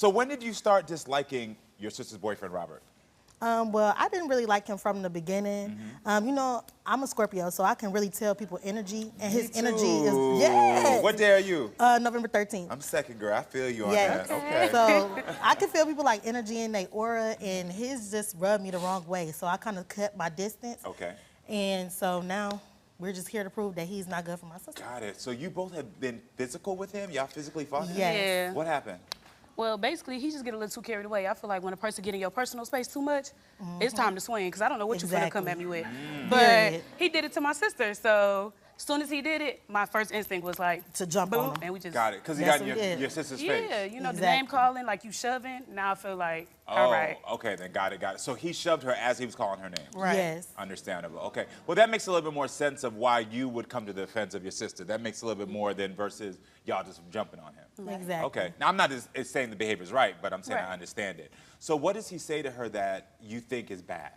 So when did you start disliking your sister's boyfriend, Robert? Well, I didn't really like him from the beginning. Mm-hmm. You know, I'm a Scorpio, so I can really tell people energy, and his Me energy too. is, yes. What day are you? November 13th. I'm second, girl. I feel you on Yes. that. Okay. So I can feel people like energy in their aura, and his just rubbed me the wrong way. So I kind of kept my distance. Okay. And so now we're just here to prove that he's not good for my sister. Got it. So you both have been physical with him? Y'all physically fought him? Yes. Yeah. What happened? Well, basically, he just get a little too carried away. I feel like when a person get in your personal space too much, it's time to swing, because I don't know what you're going to come at me with. But Period. he did it to my sister, so as soon as he did it, my first instinct was like, To jump boom, on him. and we just... Got it. Because he That's got in what he did. your sister's face. Yeah, you know, the Exactly. name calling, like you shoving, now I feel like, Oh, all right. okay, then got it. So he shoved her as he was calling her name. Right. Yes. Understandable. Okay. Well, that makes a little bit more sense of why you would come to the defense of your sister. That makes a little bit more than versus y'all just jumping on him. Exactly. Okay. Now, I'm not just saying the behavior's right, but I'm saying Right. I understand it. So what does he say to her that you think is bad?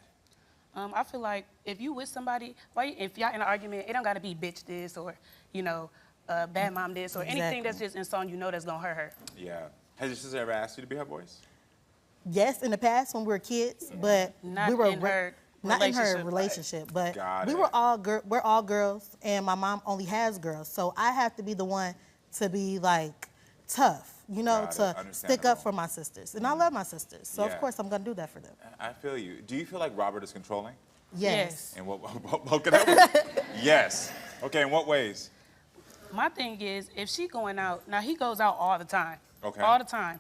I feel like if you with somebody, if y'all in an argument, it don't got to be bitch this or, you know, bad mom this or anything Exactly. that's just insulting, you know, that's going to hurt her. Yeah. Has your sister ever asked you to be her voice? Yes, in the past when we were kids, but Not we were in her not in her relationship. relationship, but Got we it. were we're all girls, and my mom only has girls, so I have to be the one to be like tough, you know, Got it. to stick Understandable. up for my sisters, and I love my sisters, so Yeah. of course I'm gonna do that for them. I feel you. Do you feel like Robert is controlling? Yes. And what could that Yes. Okay, in what ways? My thing is, if she going out, now he goes out all the time. Okay. All the time.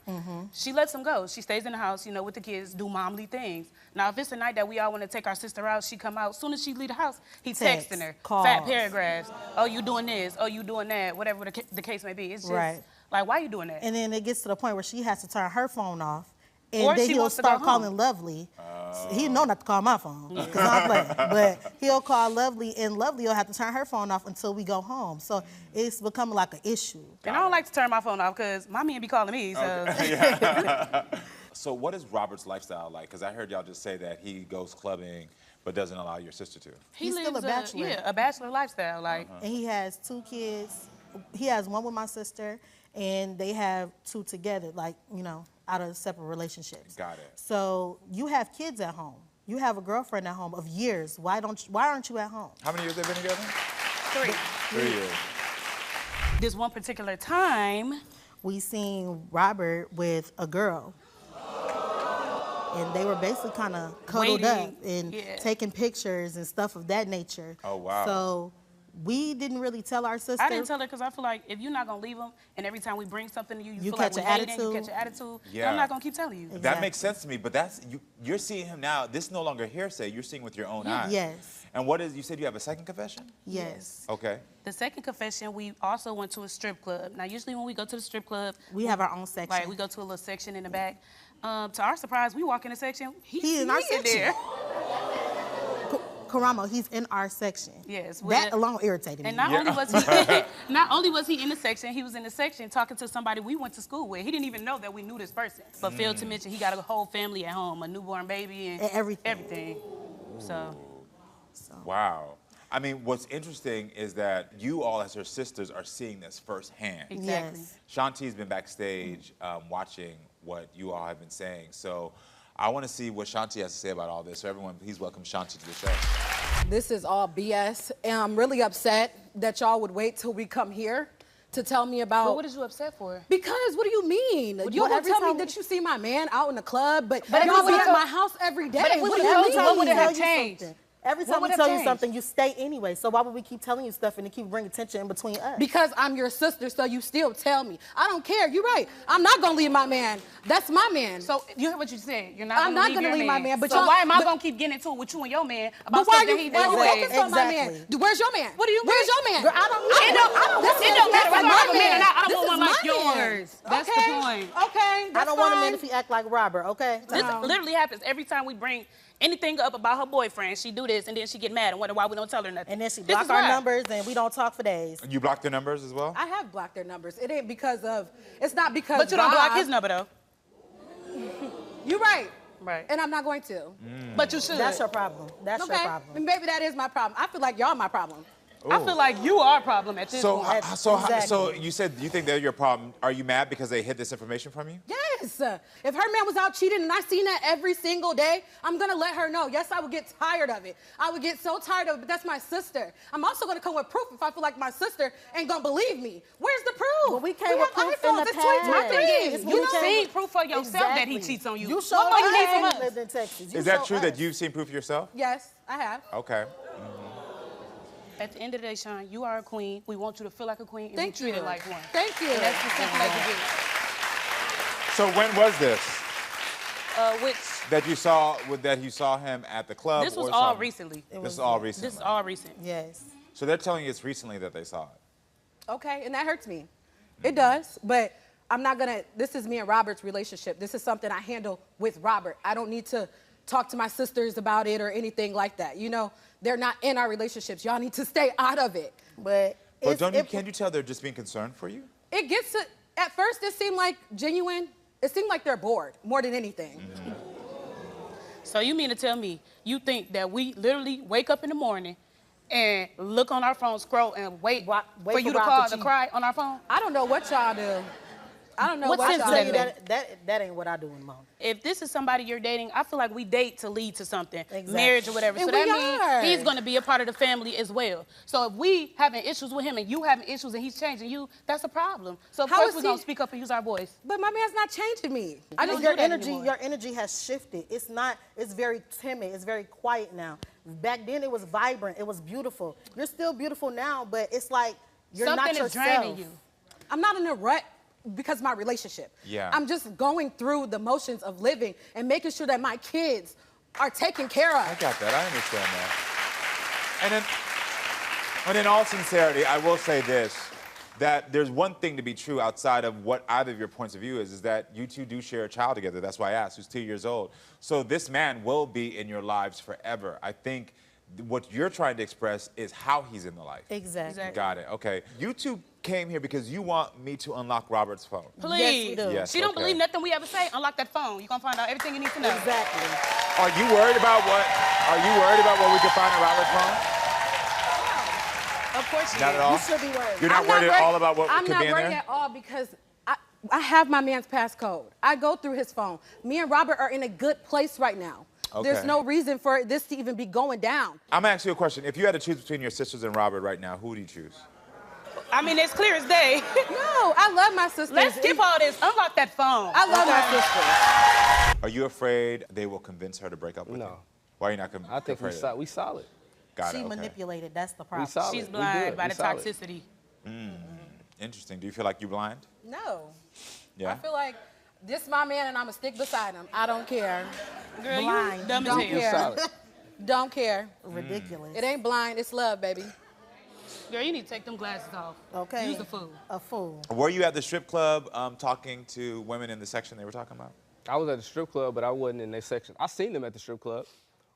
She lets him go. She stays in the house, you know, with the kids, do momly things. Now, if it's a night that we all want to take our sister out, she come out. As soon as she leave the house, he Text, texting her. calls. Fat paragraphs. Oh, you doing this. Oh, you doing that. Whatever the case may be. It's just, Right. like, why you doing that? And then it gets to the point where she has to turn her phone off, and Or then she he'll wants to go start home. calling Lovely. He know not to call my phone, because I'm playing. But he'll call Lovely, and Lovely will have to turn her phone off until we go home. So it's becoming like an issue. And I don't like to turn my phone off because my man be calling me, so. So what is Robert's lifestyle like? Because I heard y'all just say that he goes clubbing but doesn't allow your sister to. He He's still lives a bachelor. Yeah, a bachelor lifestyle. Like, And he has 2 kids. He has 1 with my sister, and they have 2 together, like, you know, out of separate relationships. Got it. So you have kids at home. You have a girlfriend at home of years. Why aren't you at home? How many years they've been together? 3. 3 years. This one particular time, We seen Robert with a girl. And they were basically kind of cuddled up Waiting, and yeah. taking pictures and stuff of that nature. Oh, wow. So we didn't really tell our sister. I didn't tell her because I feel like if you're not going to leave them and every time we bring something to you, You feel like catch we an hating, you attitude. catch an attitude, Yeah. then I'm not going to keep telling you. That Exactly. makes sense to me, but that's you're seeing him now. This is no longer hearsay. You're seeing with your own eyes. Yes. And what is, you said you have a second confession? Yes. Okay. The second confession, we also went to a strip club. Now, usually when we go to the strip club, We have our own section. like we go to a little section in the back. To our surprise, we walk in the section. He in our section. there. Karamo, he's in our section. Yes. That alone irritated And me. not only was he in the section, he was in the section talking to somebody we went to school with. He didn't even know that we knew this person. But failed to mention he got a whole family at home, a newborn baby and everything. Everything. So. Wow. I mean, what's interesting is that you all, as her sisters, are seeing this firsthand. Exactly. Yes. Shanti's been backstage watching what you all have been saying. So I want to see what Chanti has to say about all this. So everyone, please welcome Chanti to the show. This is all BS, and I'm really upset that y'all would wait till we come here to tell me about... But what is you upset for? Because, what do you mean? You Well, gonna every tell me time- that you see my man out in the club, but if y'all we be at told- my house every day. But if we What do told you you, mean? what would it have tell you changed? something. Every What time would we have tell you changed? something, you stay anyway. So why would we keep telling you stuff and it keep bringing tension in between us? Because I'm your sister, so you still tell me. I don't care. You're right. I'm not gonna leave my man. That's my man. So you heard what you said. You're not I'm gonna not leave gonna your leave man. my man, but so y'all- why am I but- gonna keep getting into it with you and your man about But why stuff that he you did? focused on my man? Exactly. Where's your man? What do you mean? Where's your man? Girl, I don't know. It don't matter whether I have a man or not. I don't This want one is like my man. yours. That's okay. the point. Okay, that's I don't want a man fine. if he act like Robert, okay? This literally happens every time we bring anything up about her boyfriend. She do this and then she get mad and wonder why we don't tell her nothing. And then she This block is our why. numbers and we don't talk for days. You blocked their numbers as well? I have blocked their numbers. It ain't because of, it's not because But you don't block Rob- his number though. You're right. Right. And I'm not going to. But you should. That's your problem. That's your Okay? problem. And maybe that is my problem. I feel like y'all my problem. I feel like you are a problem at this point. So you said you think they're your problem. Are you mad because they hid this information from you? Yes. If her man was out cheating and I seen that every single day, I'm gonna let her know. Yes, I would get tired of it. I would get so tired of it, but that's my sister. I'm also gonna come with proof if I feel like my sister ain't gonna believe me. Where's the proof? Well, we came with proof in the It's past. 2023. You seen proof for yourself that he cheats on you. You What showed more you need from us. us? Lived in Texas. You Is that showed true us. that you've seen proof yourself? Yes, I have. Okay. At the end of the day, Sean, you are a queen. We want you to feel like a queen and Thank be treated you. like one. Thank you. And that's as simple as it is. So when was this Which that you saw him at the club? this was or all something? recently. This is all recently. This is all recent. Yes. So they're telling you it's recently that they saw it. Okay, and that hurts me. It does, but I'm not gonna, this is me and Robert's relationship. This is something I handle with Robert. I don't need to talk to my sisters about it or anything like that. You know, they're not in our relationships. Y'all need to stay out of it. But Can't you tell they're just being concerned for you? It gets to, at first it seemed like genuine. It seemed like they're bored more than anything. So you mean to tell me you think that we literally wake up in the morning and look on our phone, scroll, and wait for you to Rob call to to cry on our phone? I don't know what y'all do. I don't know What what sense y'all does do. that make? that ain't what I do in the morning. If this is somebody you're dating, I feel like we date to lead to something, Exactly. marriage or whatever. And so that we means are. he's going to be a part of the family as well. So if we having issues with him and you having issues and he's changing you, that's a problem. So of How course is we're he- going to speak up and use our voice. But my man's not changing me. I don't just, do Your that energy, anymore. your energy has shifted. It's not. It's very timid. It's very quiet now. Back then it was vibrant. It was beautiful. You're still beautiful now, but it's like you're Something not is yourself. draining you. I'm not in a rut because of my relationship. Yeah. I'm just going through the motions of living and making sure that my kids are taken care of. I got that. I understand that. And in all sincerity, I will say this, that there's one thing to be true outside of what either of your points of view is that you two do share a child together. That's why I asked, who's 2 years old. So this man will be in your lives forever. I think what you're trying to express is how he's in the life. Exactly. Got it. Okay. You two came here because you want me to unlock Robert's phone. Please. we do. Yes, She don't okay. believe nothing we ever say. Unlock that phone. You're going to find out everything you need to know. Exactly. Are you worried about what we can find in Robert's phone? Of course you Not do. at all? You should be worried. You're not I'm worried at all about what I'm could not be in worried there? at all because I have my man's passcode. I go through his phone. Me and Robert are in a good place right now. Okay. There's no reason for this to even be going down. I'm gonna ask you a question. If you had to choose between your sisters and Robert right now, who would you choose? I mean, it's clear as day. No, I love my sisters. Let's skip all this. Unlock that phone. I love my sisters. Are you afraid they will convince her to break up with you? No. Why are you not I think afraid of that? we solid. Got She it, okay. manipulated. That's the We problem. solid. She's We blind good. by We the solid. toxicity. Interesting. Do you feel like you're blind? No. Yeah. I feel like this is my man and I'm going to stick beside him. I don't care. Girl, Blind. you dumb Don't as hell. care. Solid. Don't care. Ridiculous. It ain't blind, it's love, baby. Girl, you need to take them glasses off. Okay. Use the fool. A fool. Were you at the strip club talking to women in the section they were talking about? I was at the strip club, but I wasn't in their section. I seen them at the strip club,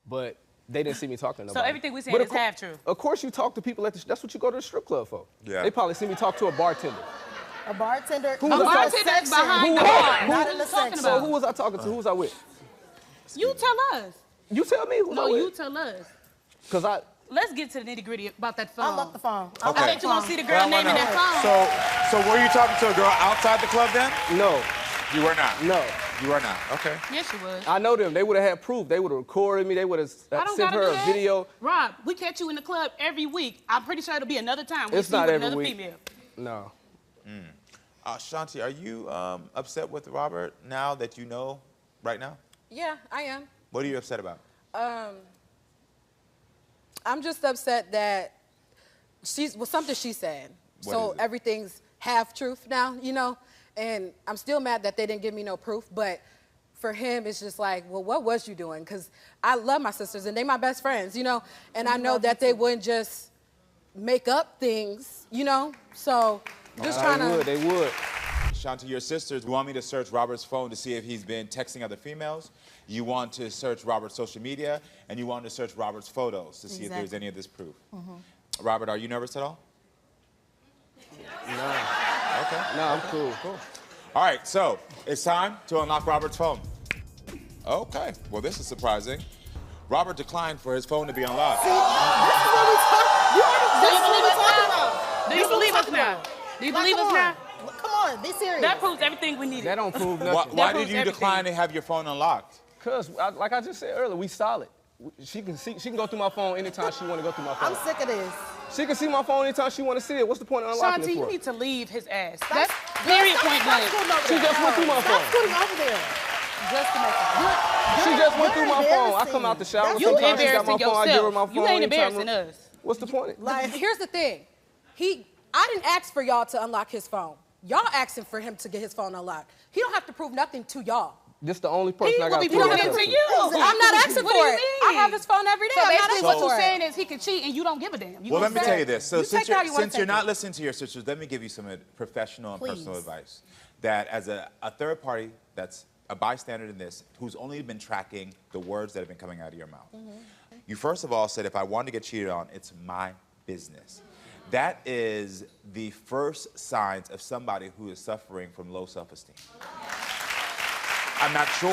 but they didn't see me talking to So nobody. everything we saying But is of cour- half true. Of course you talk to people at the, that's what you go to the strip club for. Yeah. They probably see me talk to a bartender. A bartender. Who A was I- bartender is section. behind the Who- bar. who- What are in you the talking section. So about? who was I talking to? Who was I with? You tell us. You tell me who No, I you with. tell us. Cause I, Let's get to the nitty gritty about that phone. Unlock the phone. I Okay. bet you won't see the girl Well, name in that phone. So were you talking to a girl outside the club then? no, You were not. no. You were not. Okay. Yes, you was. I know them. They would have had proof. They would have recorded me. They would have I don't sent gotta her do a that. video. Rob, we catch you in the club every week. I'm pretty sure it'll be another time. It's see you not with every another week. female. No. Shanti, are you upset with Robert now that you know right now? Yeah, I am. What are you upset about? I'm just upset that something she said. What So is it? everything's half truth now, you know? And I'm still mad that they didn't give me no proof, but for him, it's just like, well, what was you doing? Because I love my sisters and they my best friends, you know? And I know that they wouldn't just make up things, you know? So just trying to. They would. Shanti, your sisters want me to search Robert's phone to see if he's been texting other females. You want to search Robert's social media, and you want to search Robert's photos to see if there's Exactly. any of this proof. Robert, are you nervous at all? No. Okay. No, I'm cool. All right, so it's time to unlock Robert's phone. Okay, well, this is surprising. Robert declined for his phone to be unlocked. This is what we talking You already, Do you this is believe what us we're talking now? about. Do This you is what believe we're us talking now? about. Do you Like, believe come us on. now? Come on, be serious. That proves everything we needed. That don't prove nothing. Why proves did you everything. decline to have your phone unlocked? Cause, like I just said earlier, we solid. She can go through my phone anytime she want to go through my phone. I'm sick of this. She can see my phone anytime she want to see it. What's the point of unlocking Shanti, it you for? need to leave his ass. Stop- That's period point Stop blank. scooting over She there. just went through my Stop phone. scooting over there. Just to make it. She just went through my You're phone. I come out the shower. embarrassing. You Sometimes she got my embarrassing phone. I give her my yourself. phone. You ain't anytime. embarrassing us. What's the point? Like, Here's the thing. I didn't ask for y'all to unlock his phone. Y'all asking for him to get his phone unlocked. He don't have to prove nothing to y'all. This the only person He I will got be to prove proving it myself to you. I'm not asking What for do you it. mean? I have his phone every day. So I'm not basically asking what for you're it. saying is he can cheat and you don't give a damn. You Well, let gonna me say- tell you this. So You since take it how you wanna you're take not it. listening to your sisters, let me give you some professional and personal Please. advice. That as a third party that's a bystander in this, who's only been tracking the words that have been coming out of your mouth. You first of all said, if I want to get cheated on, it's my business. That is the first signs of somebody who is suffering from low self-esteem. I'm not sure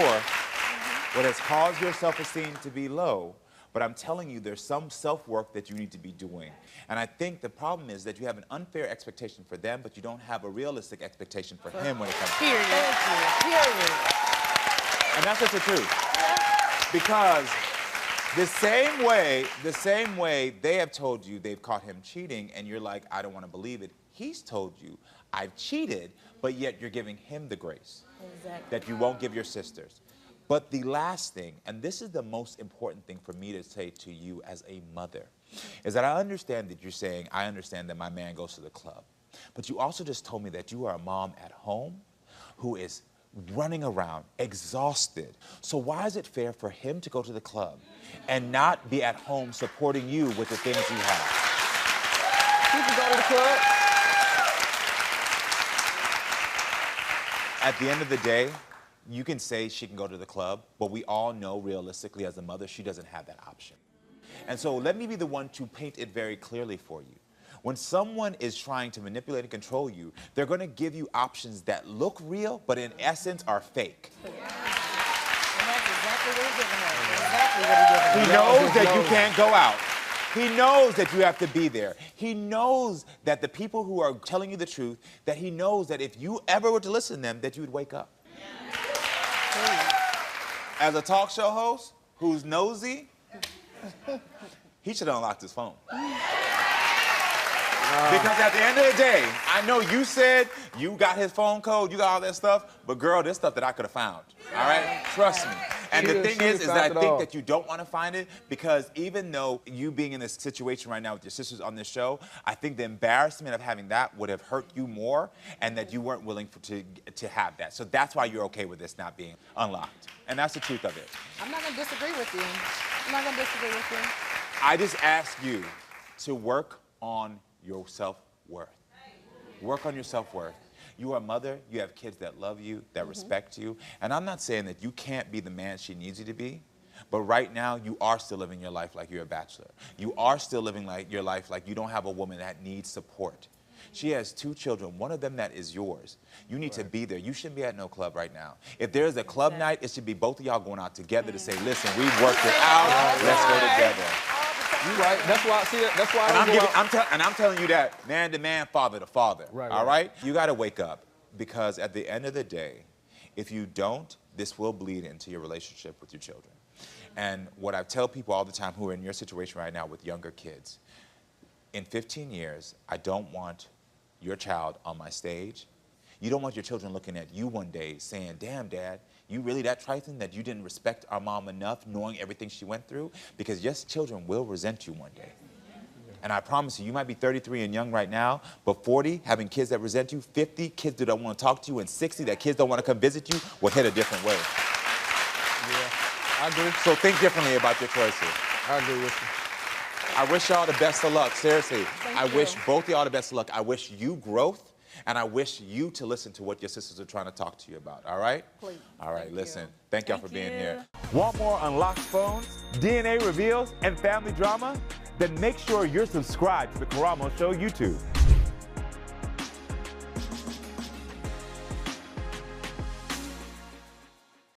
what has caused your self-esteem to be low, but I'm telling you there's some self-work that you need to be doing. And I think the problem is that you have an unfair expectation for them, but you don't have a realistic expectation for him when it comes to Period. period. And that's just the truth. Because the same way they have told you they've caught him cheating and you're like, I don't want to believe it. He's told you, I've cheated, but yet you're giving him the grace that you won't give your sisters. But the last thing, and this is the most important thing for me to say to you as a mother, is that I understand that you're saying, I understand that my man goes to the club. But you also just told me that you are a mom at home who is running around, exhausted. So why is it fair for him to go to the club and not be at home supporting you with the things you have? She can go to the club. At the end of the day, you can say she can go to the club, but we all know realistically as a mother, she doesn't have that option. And so let me be the one to paint it very clearly for you. When someone is trying to manipulate and control you, they're going to give you options that look real, but in essence are fake. And that's exactly what he's giving her. Exactly what he's giving her. He knows that you can't go out. He knows that you have to be there. He knows that the people who are telling you the truth, that he knows that if you ever were to listen to them, that you would wake up. As a talk show host who's nosy, he should have unlocked his phone. Because at the end of the day, I know you said you got his phone code, you got all that stuff, but girl, there's stuff that I could have found. All right? Trust me. And the thing is that I think that you don't want to find it because even though you being in this situation right now with your sisters on this show, I think the embarrassment of having that would have hurt you more and that you weren't willing to have that. So that's why you're okay with this not being unlocked. And that's the truth of it. I'm not going to disagree with you. I'm not going to disagree with you. I just ask you to work on your self-worth. Work on your self-worth. You are a mother, you have kids that love you, that respect you, and I'm not saying that you can't be the man she needs you to be, but right now you are still living your life like you're a bachelor. You are still living your life like you don't have a woman that needs support. She has 2 children, one of them that is yours. You need to be there. You shouldn't be at no club right now. If there's a club night, it should be both of y'all going out together to say, listen, we've worked it out, let's go together. You right. That's why. See, that's why. I'm telling you that man to man, father to father. Right, all right. right? You got to wake up because at the end of the day, if you don't, this will bleed into your relationship with your children. And what I tell people all the time who are in your situation right now with younger kids, in 15 years, I don't want your child on my stage. You don't want your children looking at you one day saying, damn, Dad, you really that trifling that you didn't respect our mom enough knowing everything she went through? Because yes, children will resent you one day. And I promise you, you might be 33 and young right now, but 40, having kids that resent you, 50, kids that don't want to talk to you, and 60, that kids don't want to come visit you, will hit a different way. Yeah, I agree. So think differently about your choices. I agree with you. I wish y'all the best of luck, seriously. Thank I you. wish both y'all the best of luck. I wish you growth, and I wish you to listen to what your sisters are trying to talk to you about, all right? Please. All right, listen. Thank y'all for being here. Want more unlocked phones, DNA reveals, and family drama? Then make sure you're subscribed to the Karamo Show YouTube.